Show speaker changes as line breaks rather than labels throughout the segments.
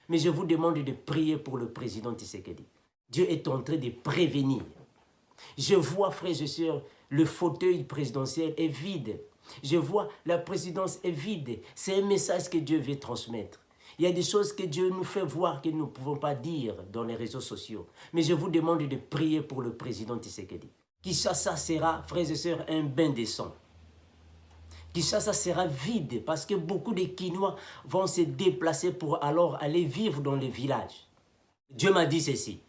Mais je vous demande de prier pour le président Tshisekedi. Dieu est en train de prévenir. Je vois, frères et sœurs, le fauteuil présidentiel est vide. Je vois la présidence est vide. C'est un message que Dieu veut transmettre. Il y a des choses que Dieu nous fait voir que nous ne pouvons pas dire dans les réseaux sociaux. Mais je vous demande de prier pour le président Tshisekedi. Kinshasa sera, frères et sœurs, un bain de sang. Kinshasa sera vide parce que beaucoup de Kinois vont se déplacer pour alors aller vivre dans les villages. Dieu m'a dit ceci.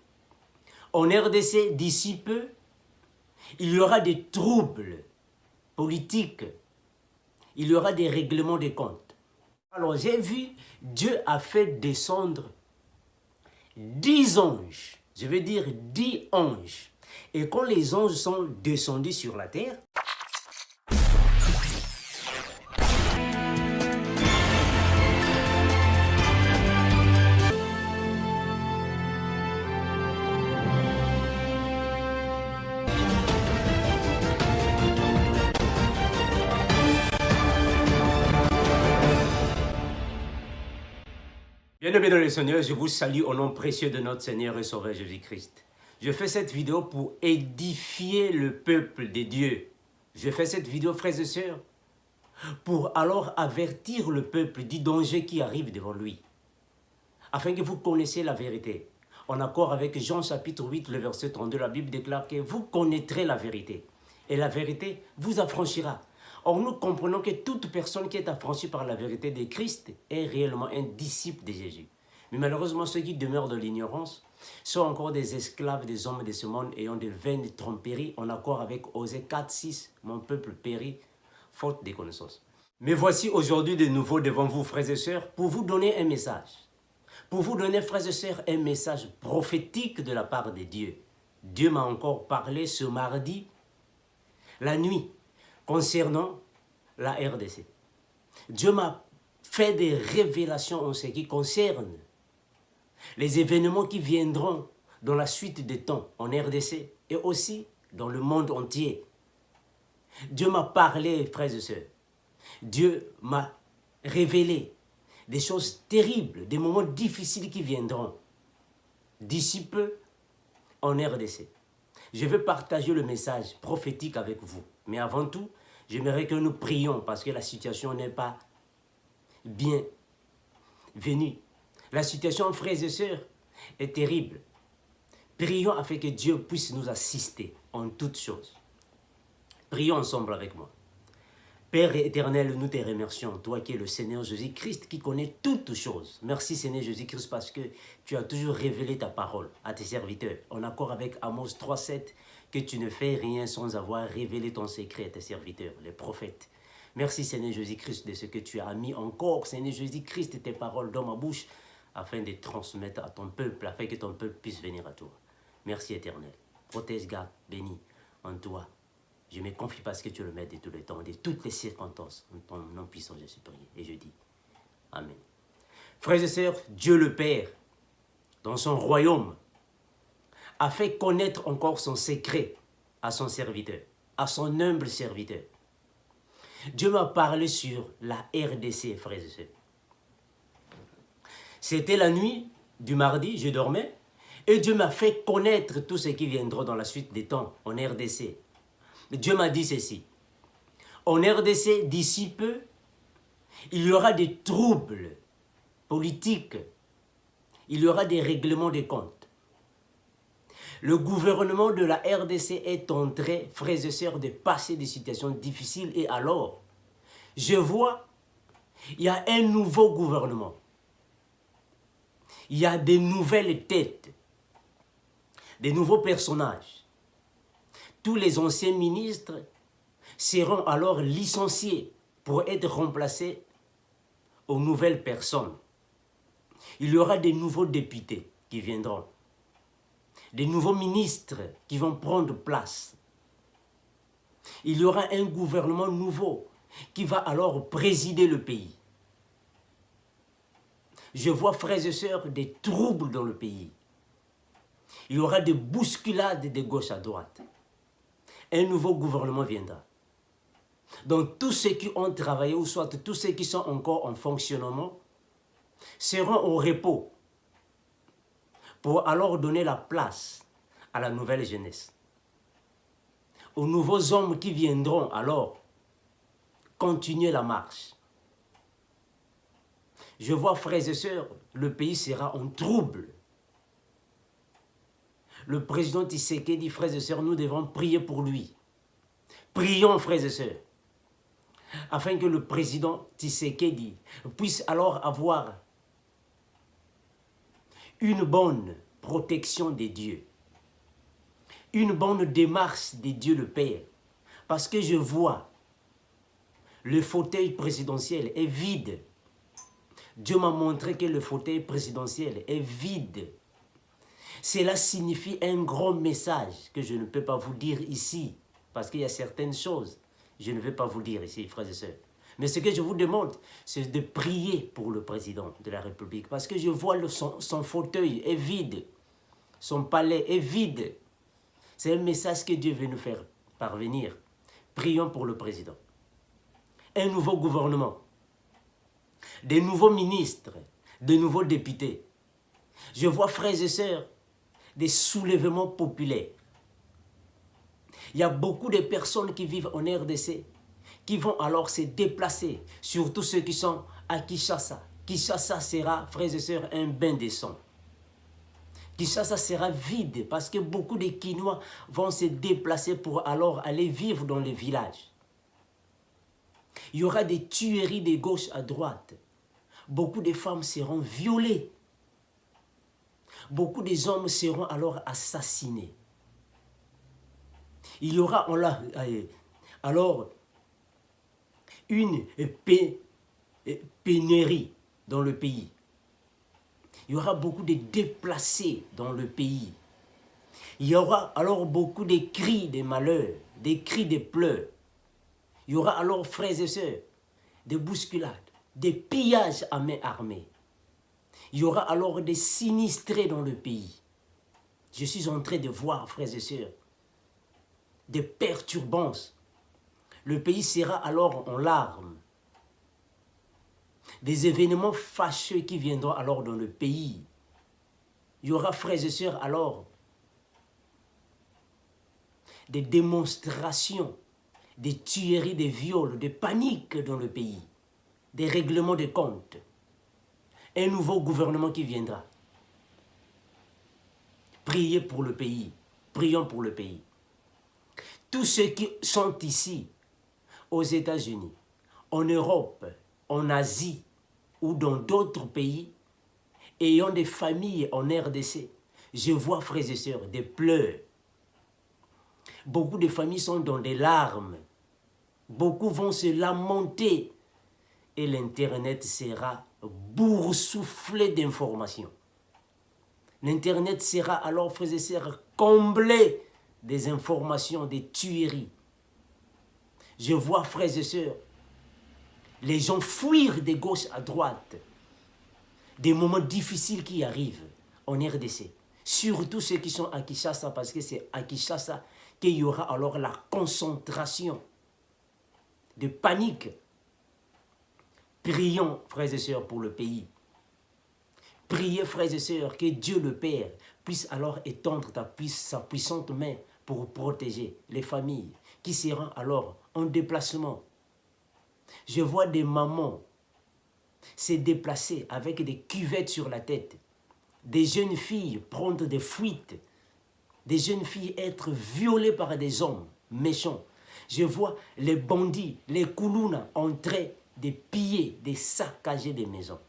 En RDC, d'ici peu, il y aura des troubles politiques. Il y aura des règlements de comptes. Alors j'ai vu, Dieu a fait descendre 10 anges. Je veux dire 10 anges. Et quand les anges sont descendus sur la terre, bien-aimés dans le Seigneur, je vous salue au nom précieux de notre Seigneur et Sauveur Jésus-Christ. Je fais cette vidéo pour édifier le peuple de Dieu. Je fais cette vidéo, frères et sœurs, pour alors avertir le peuple du danger qui arrive devant lui, afin que vous connaissiez la vérité. En accord avec Jean chapitre 8, le verset 32, la Bible déclare que vous connaîtrez la vérité, et la vérité vous affranchira. Or, nous comprenons que toute personne qui est affranchie par la vérité de Christ est réellement un disciple de Jésus. Mais malheureusement, ceux qui demeurent dans l'ignorance sont encore des esclaves des hommes de ce monde ayant des vaines tromperies en accord avec Osée 4, 6. Mon peuple périt, faute de connaissances. Mais voici aujourd'hui de nouveau devant vous, frères et sœurs, pour vous donner un message. Pour vous donner, frères et sœurs, un message prophétique de la part de Dieu. Dieu m'a encore parlé ce mardi, la nuit, concernant la RDC. Dieu m'a fait des révélations en ce qui concerne les événements qui viendront dans la suite des temps en RDC et aussi dans le monde entier. Dieu m'a parlé, frères et sœurs. Dieu m'a révélé des choses terribles, des moments difficiles qui viendront d'ici peu en RDC. Je veux partager le message prophétique avec vous. Mais avant tout, j'aimerais que nous prions parce que la situation n'est pas bien venue. La situation, frères et sœurs, est terrible. Prions afin que Dieu puisse nous assister en toutes choses. Prions ensemble avec moi. Père éternel, nous te remercions, toi qui es le Seigneur Jésus-Christ, qui connaît toutes choses. Merci Seigneur Jésus-Christ parce que tu as toujours révélé ta parole à tes serviteurs. En accord avec Amos 3,7, que tu ne fais rien sans avoir révélé ton secret à tes serviteurs, les prophètes. Merci Seigneur Jésus-Christ de ce que tu as mis encore, Seigneur Jésus-Christ, tes paroles dans ma bouche, afin de transmettre à ton peuple, afin que ton peuple puisse venir à toi. Merci éternel. Protège, garde, bénis en toi. Je me confie parce que tu le mets de tous les temps, de toutes les circonstances. En ton nom puissant, je suis prié. Et je dis Amen. Frères et sœurs, Dieu le Père, dans son royaume, a fait connaître encore son secret à son serviteur, à son humble serviteur. Dieu m'a parlé sur la RDC, frères et sœurs. C'était la nuit du mardi, je dormais, et Dieu m'a fait connaître tout ce qui viendra dans la suite des temps en RDC. Dieu m'a dit ceci. En RDC, d'ici peu, il y aura des troubles politiques. Il y aura des règlements de comptes. Le gouvernement de la RDC est en train, frères et sœurs, de passer des situations difficiles. Et alors, je vois, il y a un nouveau gouvernement. Il y a des nouvelles têtes, des nouveaux personnages. Tous les anciens ministres seront alors licenciés pour être remplacés aux nouvelles personnes. Il y aura des nouveaux députés qui viendront, des nouveaux ministres qui vont prendre place. Il y aura un gouvernement nouveau qui va alors présider le pays. Je vois, frères et sœurs, des troubles dans le pays. Il y aura des bousculades de gauche à droite. Un nouveau gouvernement viendra. Donc tous ceux qui ont travaillé, ou soit tous ceux qui sont encore en fonctionnement, seront au repos pour alors donner la place à la nouvelle jeunesse, aux nouveaux hommes qui viendront alors continuer la marche. Je vois, frères et sœurs, le pays sera en trouble. Le président Tshisekedi, frères et sœurs, nous devons prier pour lui. Prions, frères et sœurs, afin que le président Tshisekedi puisse alors avoir une bonne protection des dieux, une bonne démarche des dieux le Père. Parce que je vois, le fauteuil présidentiel est vide. Dieu m'a montré que le fauteuil présidentiel est vide. Cela signifie un grand message que je ne peux pas vous dire ici, parce qu'il y a certaines choses, je ne vais pas vous dire ici, frères et sœurs. Mais ce que je vous demande, c'est de prier pour le président de la République, parce que je vois son fauteuil est vide, son palais est vide. C'est un message que Dieu veut nous faire parvenir. Prions pour le président. Un nouveau gouvernement, des nouveaux ministres, de nouveaux députés. Je vois, frères et sœurs, des soulèvements populaires. Il y a beaucoup de personnes qui vivent en RDC qui vont alors se déplacer, surtout ceux qui sont à Kinshasa. Kinshasa sera, frères et sœurs, un bain de sang. Kinshasa sera vide parce que beaucoup de Kinois vont se déplacer pour alors aller vivre dans les villages. Il y aura des tueries de gauche à droite. Beaucoup de femmes seront violées. Beaucoup des hommes seront alors assassinés. Il y aura alors une pénurie dans le pays. Il y aura beaucoup de déplacés dans le pays. Il y aura alors beaucoup de cris de malheur, des cris de pleurs. Il y aura alors, frères et sœurs, des bousculades, des pillages à main armée. Il y aura alors des sinistrés dans le pays. Je suis en train de voir, frères et sœurs, des perturbances. Le pays sera alors en larmes. Des événements fâcheux qui viendront alors dans le pays. Il y aura, frères et sœurs, alors des démonstrations, des tueries, des viols, des paniques dans le pays, des règlements de comptes. Un nouveau gouvernement qui viendra. Priez pour le pays. Prions pour le pays. Tous ceux qui sont ici, aux États-Unis, en Europe, en Asie ou dans d'autres pays, ayant des familles en RDC, je vois, frères et sœurs, des pleurs. Beaucoup de familles sont dans des larmes. Beaucoup vont se lamenter. Et l'Internet sera boursouflé d'informations. L'Internet sera alors, frères et sœurs, comblé des informations, des tueries. Je vois, frères et sœurs, les gens fuir de gauche à droite. Des moments difficiles qui arrivent en RDC. Surtout ceux qui sont à Kinshasa, parce que c'est à Kinshasa qu'il y aura alors la concentration de panique. Prions, frères et sœurs, pour le pays. Priez, frères et sœurs, que Dieu le Père puisse alors étendre sa puissante main pour protéger les familles qui seront alors en déplacement. Je vois des mamans se déplacer avec des cuvettes sur la tête, des jeunes filles prendre des fuites, des jeunes filles être violées par des hommes méchants. Je vois les bandits, les koulouna entrer de piller, de saccager des maisons.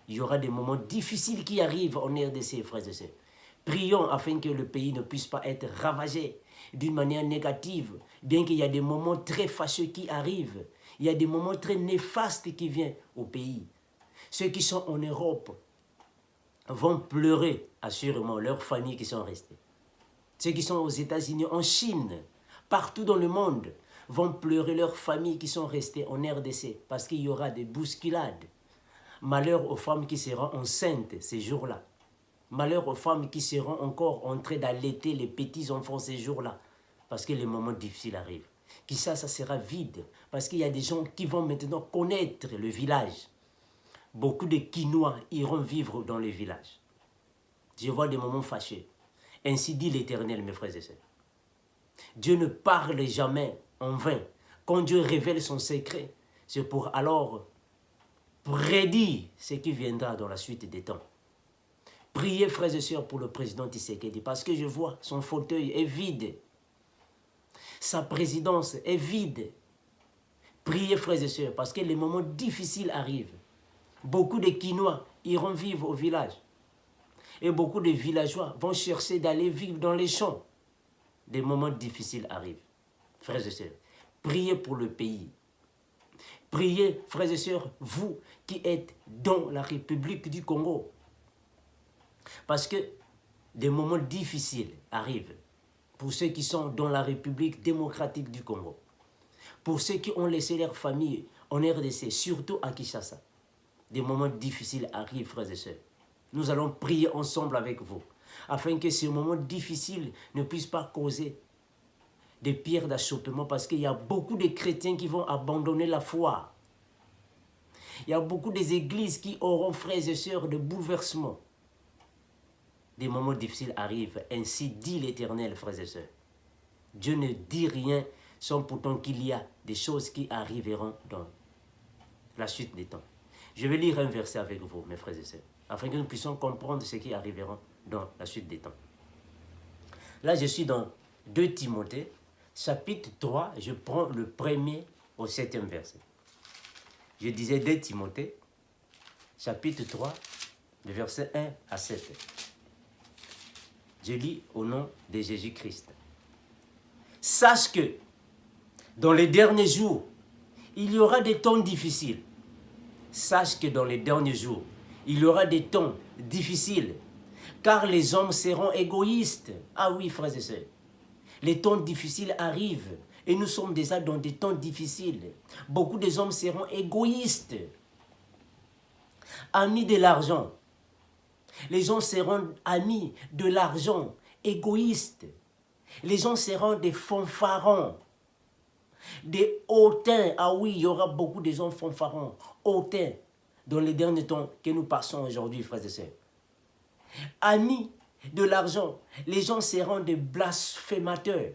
Il y aura des moments difficiles qui arrivent en RDC, frères et sœurs. Prions afin que le pays ne puisse pas être ravagé d'une manière négative, bien qu'il y a des moments très fâcheux qui arrivent. Il y a des moments très néfastes qui viennent au pays. Ceux qui sont en Europe vont pleurer, assurément, leurs familles qui sont restées. Ceux qui sont aux États-Unis, en Chine, partout dans le monde, vont pleurer leurs familles qui sont restées en RDC parce qu'il y aura des bousculades. Malheur aux femmes qui seront enceintes ces jours-là. Malheur aux femmes qui seront encore en train d'allaiter les petits-enfants ces jours-là parce que les moments difficiles arrivent. Ça sera vide parce qu'il y a des gens qui vont maintenant connaître le village. Beaucoup de Kinois iront vivre dans les villages. Je vois des moments fâcheux. Ainsi dit l'Éternel, mes frères et sœurs. Dieu ne parle jamais en vain. Quand Dieu révèle son secret, c'est pour alors prédire ce qui viendra dans la suite des temps. Priez, frères et sœurs, pour le président Tshisekedi, parce que je vois son fauteuil est vide. Sa présidence est vide. Priez, frères et sœurs, parce que les moments difficiles arrivent. Beaucoup de Quinois iront vivre au village. Et beaucoup de villageois vont chercher d'aller vivre dans les champs. Des moments difficiles arrivent. Frères et sœurs, priez pour le pays. Priez, frères et sœurs, vous qui êtes dans la République du Congo. Parce que des moments difficiles arrivent pour ceux qui sont dans la République démocratique du Congo. Pour ceux qui ont laissé leur famille en RDC, surtout à Kinshasa. Des moments difficiles arrivent, frères et sœurs. Nous allons prier ensemble avec vous, afin que ces moments difficiles ne puissent pas causer des pierres d'achoppement, parce qu'il y a beaucoup de chrétiens qui vont abandonner la foi. Il y a beaucoup des églises qui auront, frères et sœurs, de bouleversements. Des moments difficiles arrivent, ainsi dit l'Éternel, frères et sœurs. Dieu ne dit rien sans pourtant qu'il y a des choses qui arriveront dans la suite des temps. Je vais lire un verset avec vous, mes frères et sœurs, afin que nous puissions comprendre ce qui arriveront dans la suite des temps. Là, je suis dans 2 Timothée, chapitre 3, je prends le 1er au 7e verset. Je disais 2 Timothée, chapitre 3, le verset 1 à 7. Je lis au nom de Jésus-Christ. Sache que dans les derniers jours, il y aura des temps difficiles. Sache que dans les derniers jours, il y aura des temps difficiles, car les hommes seront égoïstes. Ah oui, frères et sœurs, les temps difficiles arrivent et nous sommes déjà dans des temps difficiles. Beaucoup des hommes seront égoïstes, amis de l'argent. Les gens seront amis de l'argent, égoïstes. Les gens seront des fanfarons, des hautains. Ah oui, il y aura beaucoup de gens fanfarons, hautains, dans les derniers temps que nous passons aujourd'hui, frères et sœurs. Amis de l'argent, les gens seront des blasphémateurs.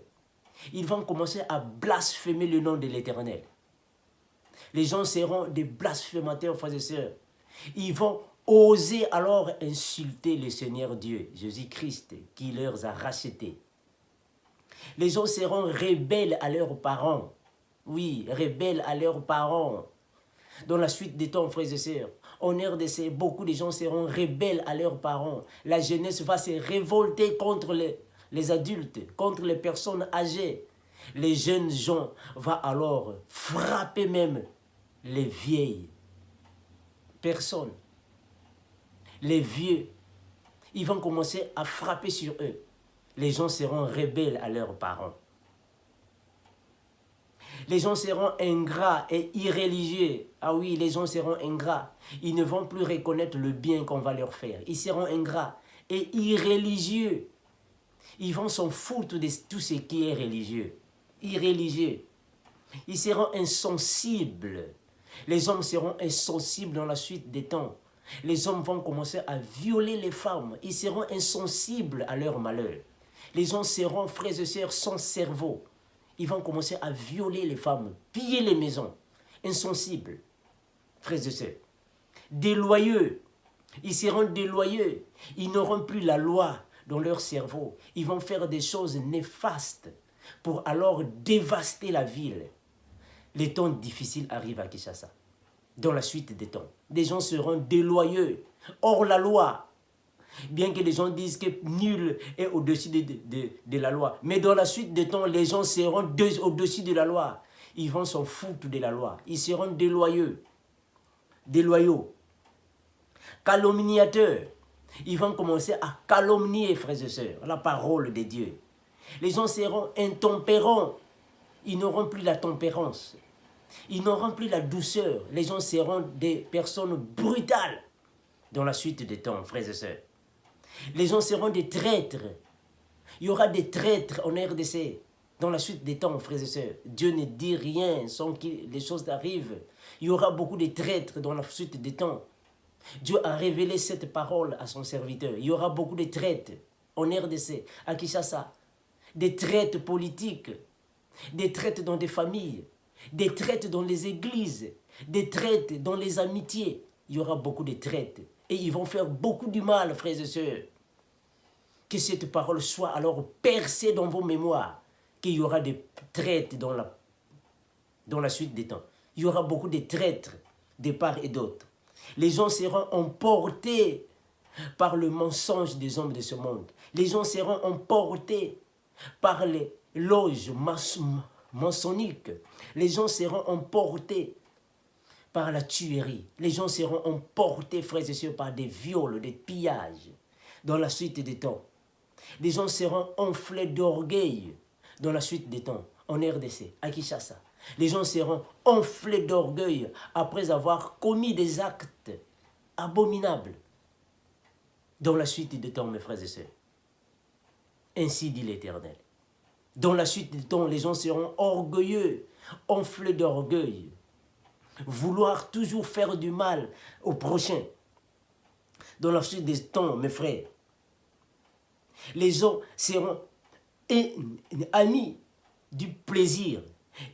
Ils vont commencer à blasphémer le nom de l'Éternel. Les gens seront des blasphémateurs, frères et sœurs. Ils vont oser alors insulter le Seigneur Dieu, Jésus-Christ, qui leur a rachetés. Les gens seront rebelles à leurs parents. Oui, rebelles à leurs parents. Dans la suite des temps, frères et sœurs, en RDC, beaucoup de gens seront rebelles à leurs parents. La jeunesse va se révolter contre les adultes, contre les personnes âgées. Les jeunes gens vont alors frapper même les vieilles personnes. Les vieux, ils vont commencer à frapper sur eux. Les gens seront rebelles à leurs parents. Les gens seront ingrats et irréligieux. Ah oui, les gens seront ingrats. Ils ne vont plus reconnaître le bien qu'on va leur faire. Ils seront ingrats et irréligieux. Ils vont s'en foutre de tout ce qui est religieux. Irréligieux. Ils seront insensibles. Les hommes seront insensibles dans la suite des temps. Les hommes vont commencer à violer les femmes. Ils seront insensibles à leur malheur. Les gens seront, frères et sœurs, sans cerveau. Ils vont commencer à violer les femmes, piller les maisons. Insensibles, frères et sœurs. Déloyeux. Ils seront déloyeux. Ils n'auront plus la loi dans leur cerveau. Ils vont faire des choses néfastes pour alors dévaster la ville. Les temps difficiles arrivent à Kinshasa. Dans la suite des temps, des gens seront déloyeux, hors la loi. Bien que les gens disent que nul est au-dessus de la loi. Mais dans la suite des temps, les gens seront au-dessus de la loi. Ils vont s'en foutre de la loi. Ils seront déloyaux. Calomniateurs. Ils vont commencer à calomnier, frères et sœurs, la parole de Dieu. Les gens seront intempérants. Ils n'auront plus la tempérance. Ils n'auront plus la douceur. Les gens seront des personnes brutales dans la suite des temps, frères et sœurs. Les gens seront des traîtres. Il y aura des traîtres en RDC dans la suite des temps, frères et sœurs. Dieu ne dit rien sans que les choses arrivent. Il y aura beaucoup de traîtres dans la suite des temps. Dieu a révélé cette parole à son serviteur. Il y aura beaucoup de traites en RDC, à Kinshasa, des traites politiques, des traites dans des familles, des traites dans les églises, des traites dans les amitiés. Il y aura beaucoup de traites et ils vont faire beaucoup du mal, frères et sœurs. Que cette parole soit alors percée dans vos mémoires, qu'il y aura des traites dans la suite des temps. Il y aura beaucoup de traîtres de part et d'autre. Les gens seront emportés par le mensonge des hommes de ce monde. Les gens seront emportés par les loges maçonniques. Les gens seront emportés par la tuerie. Les gens seront emportés, frères et sœurs, par des viols, des pillages dans la suite des temps. Les gens seront enflés d'orgueil dans la suite des temps, en RDC, à Kinshasa. Les gens seront enflés d'orgueil après avoir commis des actes abominables dans la suite des temps, mes frères et sœurs. Ainsi dit l'Éternel. Dans la suite des temps, les gens seront orgueilleux, enflés d'orgueil, vouloir toujours faire du mal au prochain. Dans la suite des temps, mes frères, les gens seront amis du plaisir.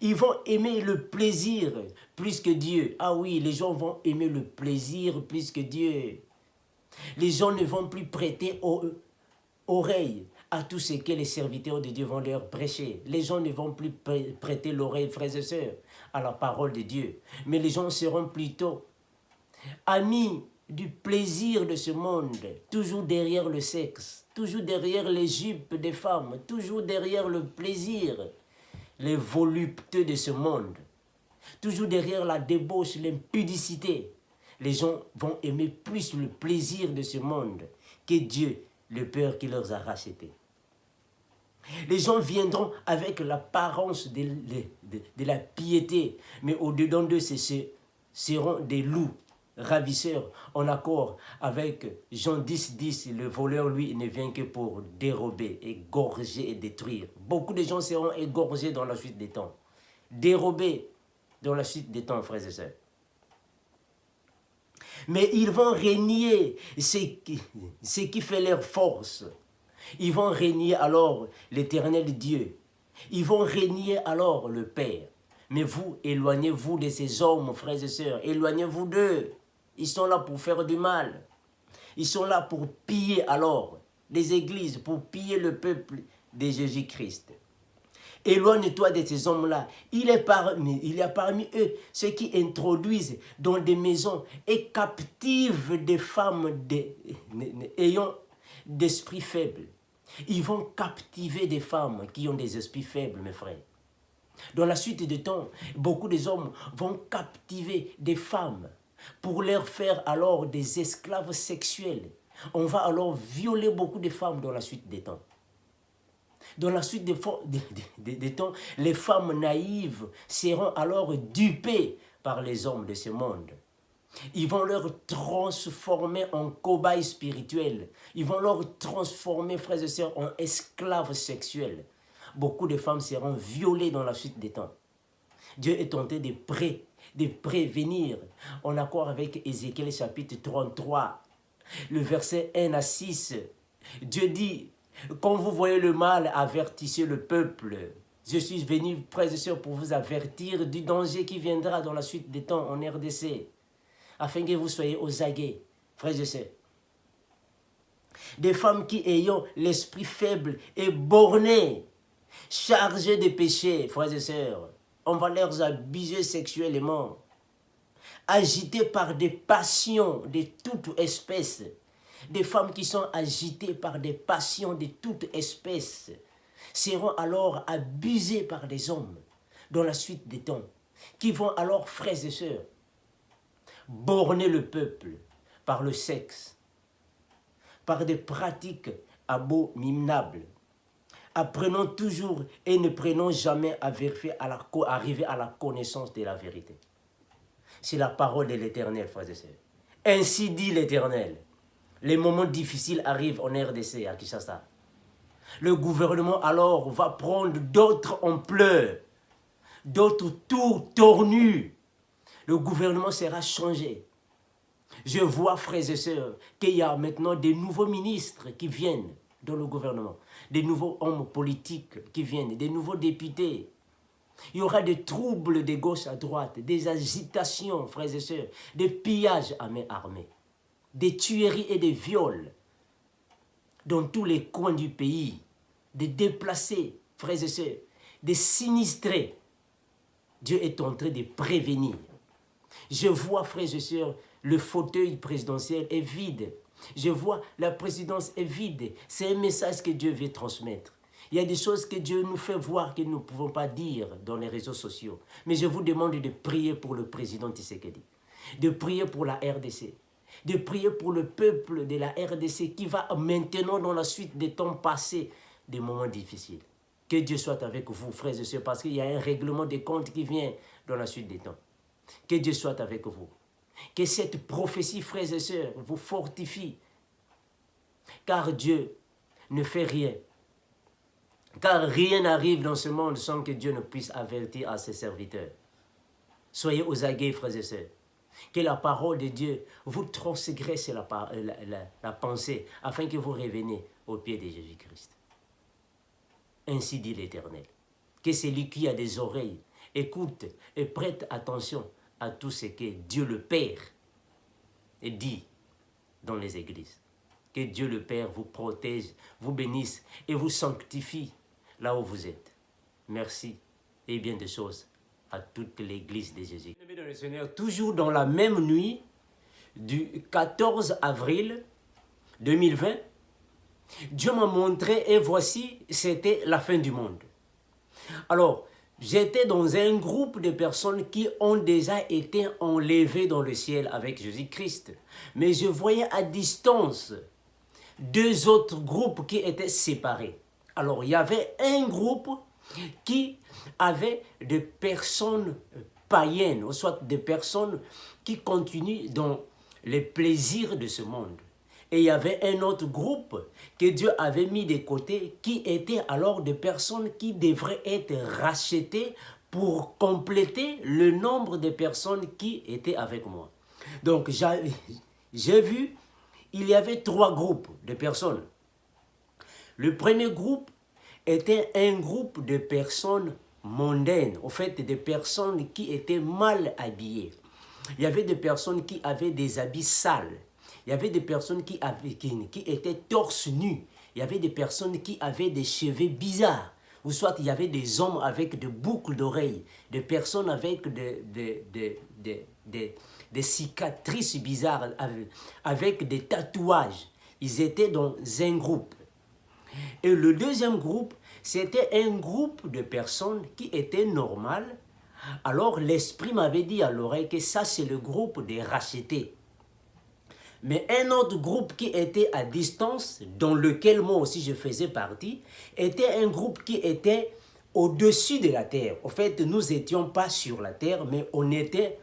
Ils vont aimer le plaisir plus que Dieu. Ah oui, les gens vont aimer le plaisir plus que Dieu. Les gens ne vont plus prêter oreille à tout ce que les serviteurs de Dieu vont leur prêcher. Les gens ne vont plus prêter l'oreille, frères et sœurs, à la parole de Dieu. Mais les gens seront plutôt amis du plaisir de ce monde, toujours derrière le sexe, toujours derrière les jupes des femmes, toujours derrière le plaisir, les voluptés de ce monde, toujours derrière la débauche, l'impudicité. Les gens vont aimer plus le plaisir de ce monde que Dieu, le Père qui leur a rachetés. Les gens viendront avec l'apparence de la piété, mais au-dedans d'eux, ce seront des loups ravisseurs, en accord avec Jean 10, 10, le voleur, lui, ne vient que pour dérober, égorger et détruire. Beaucoup de gens seront égorgés dans la suite des temps, dérobés dans la suite des temps, frères et sœurs. Mais ils vont régner ce qui fait leur force. Ils vont régner alors l'Éternel Dieu. Ils vont régner alors le Père. Mais vous, éloignez-vous de ces hommes, frères et sœurs. Éloignez-vous d'eux. Ils sont là pour faire du mal. Ils sont là pour piller alors les églises, pour piller le peuple de Jésus-Christ. Éloigne-toi de ces hommes-là. Il y a parmi eux ceux qui introduisent dans des maisons et captivent des femmes ayant d'esprits faibles. Ils vont captiver des femmes qui ont des esprits faibles, mes frères. Dans la suite des temps, beaucoup des hommes vont captiver des femmes pour leur faire alors des esclaves sexuels. On va alors violer beaucoup de femmes dans la suite des temps. Dans la suite des temps, les femmes naïves seront alors dupées par les hommes de ce monde. Ils vont leur transformer en cobayes spirituels. Ils vont leur transformer, frères et sœurs, en esclaves sexuels. Beaucoup de femmes seront violées dans la suite des temps. Dieu est tenté de prévenir, en accord avec Ézéchiel chapitre 33, le verset 1 à 6. Dieu dit, quand vous voyez le mal, avertissez le peuple. Je suis venu, frères et sœurs, pour vous avertir du danger qui viendra dans la suite des temps en RDC, afin que vous soyez aux aguets, frères et sœurs. Des femmes qui ayant l'esprit faible et borné, chargées de péchés, frères et sœurs, on va les abuser sexuellement, agitées par des passions de toute espèce. Des femmes qui sont agitées par des passions de toute espèce seront alors abusées par des hommes dans la suite des temps, qui vont alors, frères et sœurs, borner le peuple par le sexe, par des pratiques abominables. Apprenons toujours et ne prenons jamais arriver à la connaissance de la vérité. C'est la parole de l'Éternel, frères et sœurs. Ainsi dit l'Éternel. Les moments difficiles arrivent en RDC, à Kinshasa. Le gouvernement alors va prendre d'autres ampleurs, d'autres tours tornus. Le gouvernement sera changé. Je vois, frères et sœurs, qu'il y a maintenant des nouveaux ministres qui viennent dans le gouvernement, des nouveaux hommes politiques qui viennent, des nouveaux députés. Il y aura des troubles de gauche à droite, des agitations, frères et sœurs, des pillages à main armée, des tueries et des viols dans tous les coins du pays, des déplacés, frères et sœurs, des sinistrés. Dieu est en train de prévenir. Je vois, frères et sœurs, le fauteuil présidentiel est vide. Je vois la présidence est vide. C'est un message que Dieu veut transmettre. Il y a des choses que Dieu nous fait voir que nous ne pouvons pas dire dans les réseaux sociaux. Mais je vous demande de prier pour le président Tshisekedi, de prier pour la RDC, de prier pour le peuple de la RDC qui va maintenant, dans la suite des temps passés, des moments difficiles. Que Dieu soit avec vous, frères et sœurs, parce qu'il y a un règlement des comptes qui vient dans la suite des temps. Que Dieu soit avec vous. Que cette prophétie, frères et sœurs, vous fortifie. Car Dieu ne fait rien. Car rien n'arrive dans ce monde sans que Dieu ne puisse avertir à ses serviteurs. Soyez aux aguets, frères et sœurs. Que la parole de Dieu vous transgresse la pensée afin que vous reveniez au pied de Jésus-Christ. Ainsi dit l'Éternel. Que celui qui a des oreilles écoute et prête attention à tout ce que Dieu le Père dit dans les églises. Que Dieu le Père vous protège, vous bénisse et vous sanctifie là où vous êtes. Merci et bien des choses à toute l'église de Jésus. Dans le Seigneur, toujours dans la même nuit du 14 avril 2020, Dieu m'a montré et voici, c'était la fin du monde. Alors, j'étais dans un groupe de personnes qui ont déjà été enlevées dans le ciel avec Jésus-Christ. Mais je voyais à distance deux autres groupes qui étaient séparés. Alors, il y avait un groupe qui avait des personnes païennes, ou soit des personnes qui continuent dans les plaisirs de ce monde. Et il y avait un autre groupe que Dieu avait mis de côté qui était alors des personnes qui devraient être rachetées pour compléter le nombre de personnes qui étaient avec moi. Donc j'ai vu, il y avait trois groupes de personnes. Le premier groupe était un groupe de personnes mondaines, en fait des personnes qui étaient mal habillées. Il y avait des personnes qui avaient des habits sales. Il y avait des personnes qui étaient torse nu. Il y avait des personnes qui avaient des cheveux bizarres. Ou soit il y avait des hommes avec des boucles d'oreilles. Des personnes avec des cicatrices bizarres, avec des tatouages. Ils étaient dans un groupe. Et le deuxième groupe, c'était un groupe de personnes qui étaient normales. Alors l'esprit m'avait dit à l'oreille que ça c'est le groupe des rachetés. Mais un autre groupe qui était à distance, dans lequel moi aussi je faisais partie, était un groupe qui était au-dessus de la terre. En fait, nous n'étions pas sur la terre, mais on était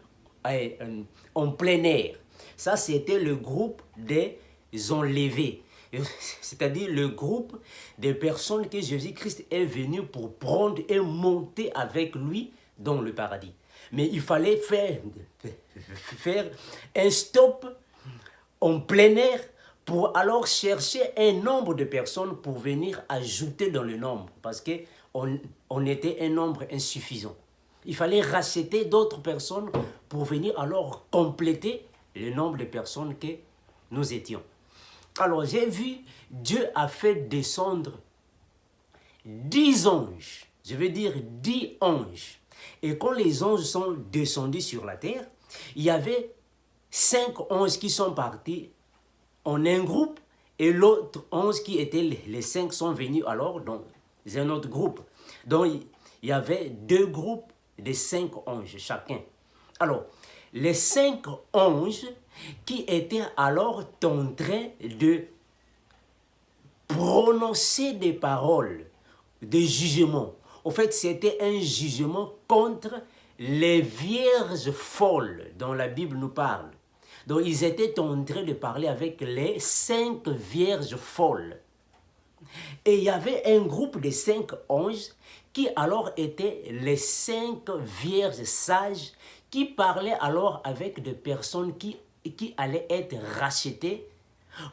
en plein air. Ça, c'était le groupe des enlevés. C'est-à-dire le groupe des personnes que Jésus-Christ est venu pour prendre et monter avec lui dans le paradis. Mais il fallait faire un stop en plein air pour alors chercher un nombre de personnes pour venir ajouter dans le nombre parce qu'on était un nombre insuffisant. Il fallait racheter d'autres personnes pour venir alors compléter le nombre de personnes que nous étions. Alors j'ai vu, Dieu a fait descendre 10 anges, je veux dire 10 anges. Et quand les anges sont descendus sur la terre, il y avait 5 anges qui sont partis en un groupe et l'autre 11 qui étaient les 5 sont venus alors dans un autre groupe. Donc il y avait 2 groupes de 5 anges chacun. Alors les 5 anges qui étaient alors en train de prononcer des paroles de jugement. En fait, c'était un jugement contre les vierges folles dont la Bible nous parle. Donc, ils étaient en train de parler avec les 5 vierges folles. Et il y avait un groupe de 5 anges qui alors étaient les 5 vierges sages qui parlaient alors avec des personnes qui qui allaient être rachetés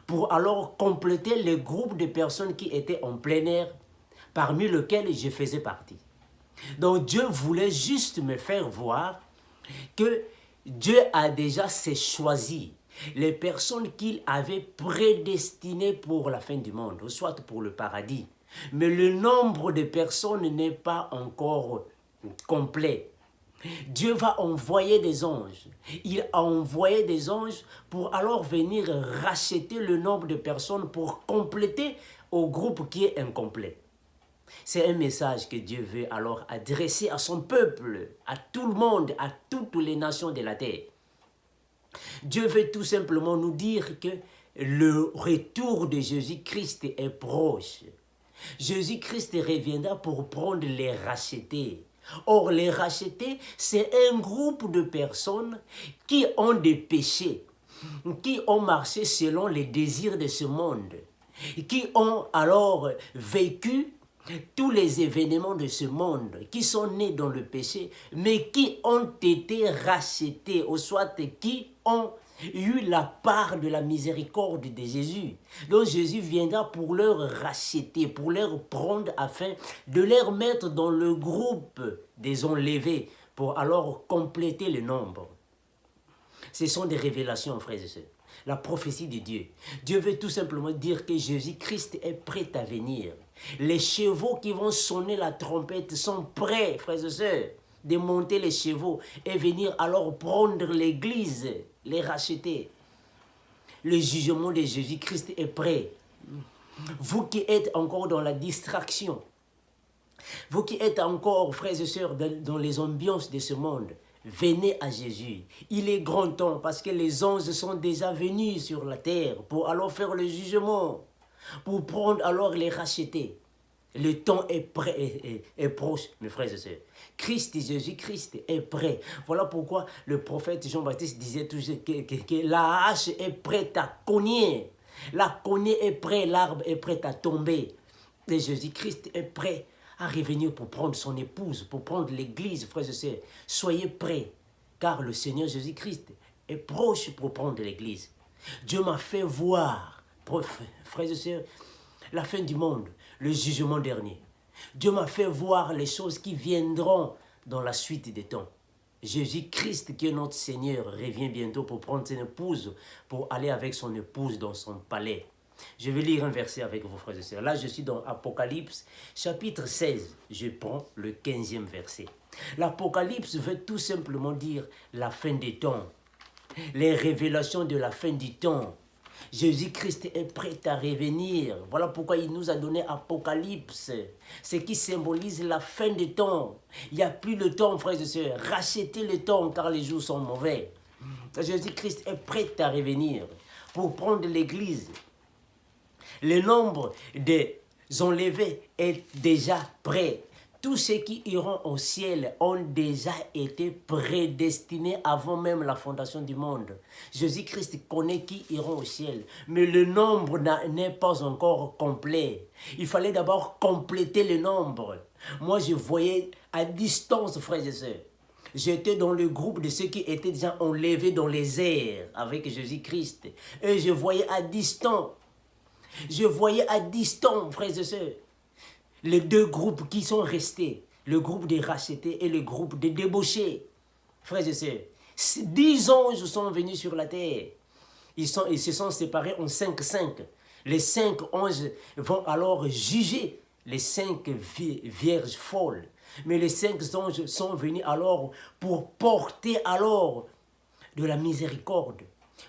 pour alors compléter le groupe de personnes qui étaient en plein air, parmi lesquels je faisais partie. Donc Dieu voulait juste me faire voir que Dieu a déjà choisi les personnes qu'il avait prédestinées pour la fin du monde, soit pour le paradis. Mais le nombre de personnes n'est pas encore complet. Dieu va envoyer des anges. Il a envoyé des anges pour alors venir racheter le nombre de personnes pour compléter au groupe qui est incomplet. C'est un message que Dieu veut alors adresser à son peuple, à tout le monde, à toutes les nations de la terre. Dieu veut tout simplement nous dire que le retour de Jésus-Christ est proche. Jésus-Christ reviendra pour prendre les rachetés. Or, les rachetés, c'est un groupe de personnes qui ont des péchés, qui ont marché selon les désirs de ce monde, qui ont alors vécu tous les événements de ce monde, qui sont nés dans le péché, mais qui ont été rachetés, ou soit qui ont eu la part de la miséricorde de Jésus. Donc Jésus viendra pour leur racheter, pour leur prendre afin de les mettre dans le groupe des enlevés, pour alors compléter le nombre. Ce sont des révélations, frères et sœurs. La prophétie de Dieu. Dieu veut tout simplement dire que Jésus-Christ est prêt à venir. Les chevaux qui vont sonner la trompette sont prêts, frères et sœurs, de monter les chevaux et venir alors prendre l'église, les racheter. Le jugement de Jésus-Christ est prêt. Vous qui êtes encore dans la distraction, vous qui êtes encore, frères et sœurs, dans les ambiances de ce monde, venez à Jésus. Il est grand temps parce que les anges sont déjà venus sur la terre pour alors faire le jugement, pour prendre alors les racheter. Le temps est prêt, est proche, mes frères et sœurs. Jésus-Christ est prêt. Voilà pourquoi le prophète Jean-Baptiste disait toujours que la hache est prête à cogner. La cognée est prête, l'arbre est prêt à tomber. Et Jésus-Christ est prêt à revenir pour prendre son épouse, pour prendre l'église, frères et sœurs. Soyez prêts, car le Seigneur Jésus-Christ est proche pour prendre l'église. Dieu m'a fait voir, frères et sœurs, la fin du monde, le jugement dernier. Dieu m'a fait voir les choses qui viendront dans la suite des temps. Jésus-Christ, qui est notre Seigneur, revient bientôt pour prendre son épouse, pour aller avec son épouse dans son palais. Je vais lire un verset avec vous, frères et sœurs. Là, je suis dans Apocalypse, chapitre 16. Je prends le 15e verset. L'Apocalypse veut tout simplement dire la fin des temps. Les révélations de la fin du temps. Jésus-Christ est prêt à revenir. Voilà pourquoi il nous a donné Apocalypse, ce qui symbolise la fin des temps. Il n'y a plus de temps, frères et sœurs. Rachetez le temps, car les jours sont mauvais. Jésus-Christ est prêt à revenir pour prendre l'église. Le nombre des enlevés est déjà prêt. Tous ceux qui iront au ciel ont déjà été prédestinés avant même la fondation du monde. Jésus-Christ connaît qui iront au ciel, mais le nombre n'est pas encore complet. Il fallait d'abord compléter le nombre. Moi, je voyais à distance, frères et sœurs. J'étais dans le groupe de ceux qui étaient déjà enlevés dans les airs avec Jésus-Christ. Et je voyais à distance. Je voyais à distance, frères et sœurs, les deux groupes qui sont restés, le groupe des rachetés et le groupe des débauchés. Frères et sœurs, 10 anges sont venus sur la terre. Ils se sont séparés en 5. Les 5 anges vont alors juger les 5 vierges folles. Mais les 5 anges sont venus alors pour porter alors de la miséricorde,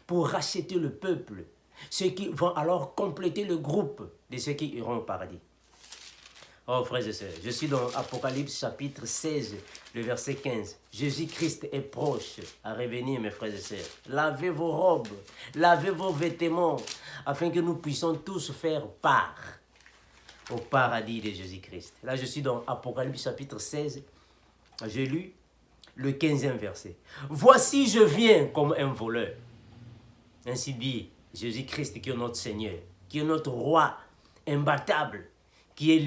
pour racheter le peuple. Ceux qui vont alors compléter le groupe de ceux qui iront au paradis. Oh, frères et sœurs, je suis dans Apocalypse chapitre 16, le verset 15. Jésus-Christ est proche à revenir, mes frères et sœurs. Lavez vos robes, lavez vos vêtements, afin que nous puissions tous faire part au paradis de Jésus-Christ. Là, je suis dans Apocalypse chapitre 16. J'ai lu le 15e verset. Voici, je viens comme un voleur. Ainsi dit Jésus-Christ, qui est notre Seigneur, qui est notre roi imbattable, qui est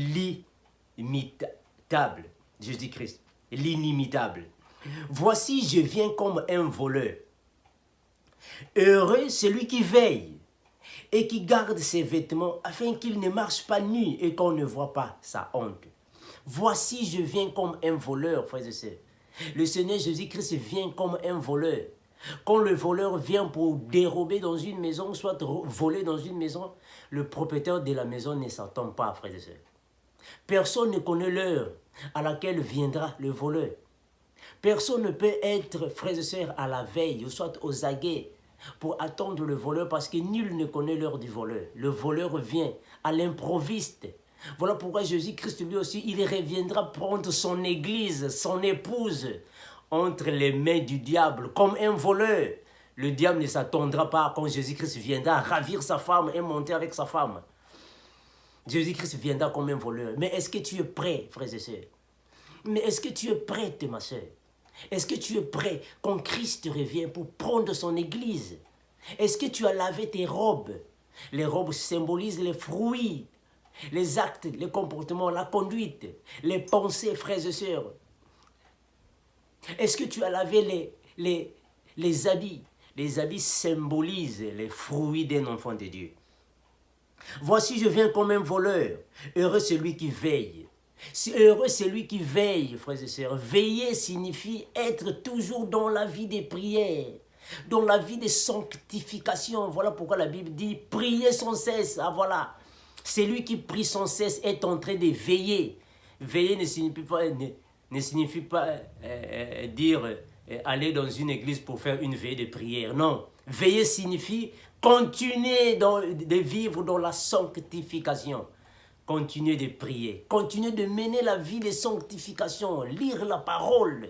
l'inimitable. Jésus-Christ, l'inimitable. Voici, je viens comme un voleur. Heureux celui qui veille et qui garde ses vêtements afin qu'il ne marche pas nu et qu'on ne voit pas sa honte. Voici, je viens comme un voleur, frères et sœurs. Le Seigneur Jésus-Christ vient comme un voleur. Quand le voleur vient pour dérober dans une maison, soit voler dans une maison, le propriétaire de la maison ne s'attend pas, frères et sœurs. Personne ne connaît l'heure à laquelle viendra le voleur. Personne ne peut être, frères et sœurs, à la veille, ou soit aux aguets, pour attendre le voleur, parce que nul ne connaît l'heure du voleur. Le voleur vient à l'improviste. Voilà pourquoi Jésus-Christ, lui aussi, il reviendra prendre son église, son épouse, entre les mains du diable, comme un voleur. Le diable ne s'attendra pas quand Jésus-Christ viendra ravir sa femme et monter avec sa femme. Jésus-Christ viendra comme un voleur. Mais est-ce que tu es prêt, frères et sœurs? Mais est-ce que tu es prête, ma sœur? Est-ce que tu es prêt quand Christ revient pour prendre son église? Est-ce que tu as lavé tes robes? Les robes symbolisent les fruits, les actes, les comportements, la conduite, les pensées, frères et sœurs. Est-ce que tu as lavé les habits? Les habits symbolisent les fruits d'un enfant de Dieu. Voici, je viens comme un voleur. Heureux celui qui veille. Heureux celui qui veille, frères et sœurs. Veiller signifie être toujours dans la vie des prières, dans la vie de sanctification. Voilà pourquoi la Bible dit « priez sans cesse ». Ah voilà, celui qui prie sans cesse est en train de veiller. Veiller ne signifie pas dire aller dans une église pour faire une veillée de prière. Non, veiller signifie continuer de vivre dans la sanctification. Continuer de prier, continuer de mener la vie de sanctification, lire la parole,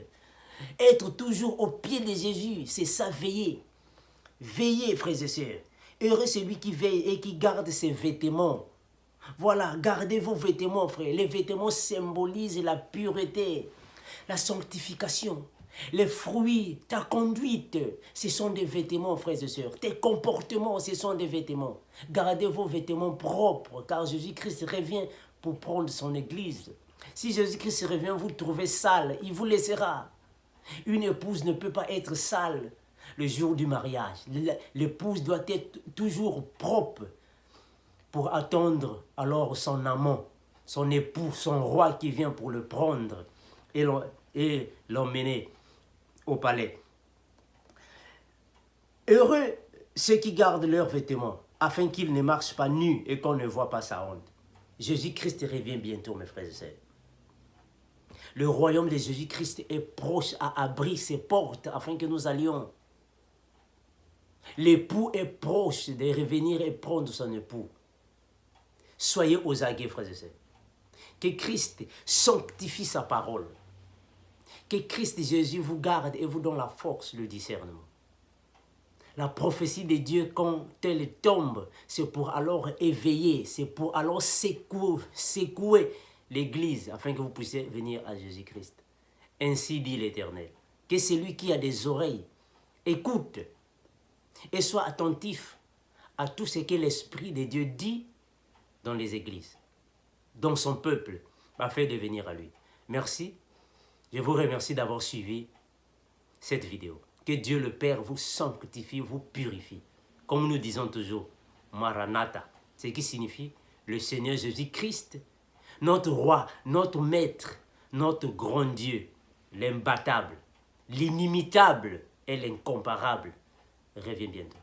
être toujours au pied de Jésus, c'est ça, veiller. Veillez, frères et sœurs. Heureux celui qui veille et qui garde ses vêtements. Voilà, gardez vos vêtements, frères. Les vêtements symbolisent la pureté, la sanctification. Les fruits, ta conduite, ce sont des vêtements, frères et sœurs. Tes comportements, ce sont des vêtements. Gardez vos vêtements propres, car Jésus-Christ revient pour prendre son église. Si Jésus-Christ revient, vous trouvez sale, il vous laissera. Une épouse ne peut pas être sale le jour du mariage. L'épouse doit être toujours propre pour attendre alors son amant, son époux, son roi qui vient pour le prendre et l'emmener au palais. Heureux ceux qui gardent leurs vêtements, afin qu'ils ne marchent pas nus et qu'on ne voit pas sa honte. Jésus-Christ revient bientôt, mes frères et sœurs. Le royaume de Jésus-Christ est proche, à abri ses portes, afin que nous allions. L'époux est proche de revenir et prendre son époux. Soyez aux aguets, frères et sœurs. Que Christ sanctifie sa parole. Que Christ Jésus vous garde et vous donne la force, le discernement. La prophétie de Dieu, quand elle tombe, c'est pour alors éveiller, c'est pour alors secouer l'Église, afin que vous puissiez venir à Jésus-Christ. Ainsi dit l'Éternel. Que celui qui a des oreilles écoute et soit attentif à tout ce que l'Esprit de Dieu dit dans les églises, dans son peuple, afin de venir à lui. Merci. Je vous remercie d'avoir suivi cette vidéo. Que Dieu le Père vous sanctifie, vous purifie. Comme nous disons toujours, Maranatha, ce qui signifie le Seigneur Jésus-Christ, notre roi, notre maître, notre grand Dieu, l'imbattable, l'inimitable et l'incomparable, revient bientôt.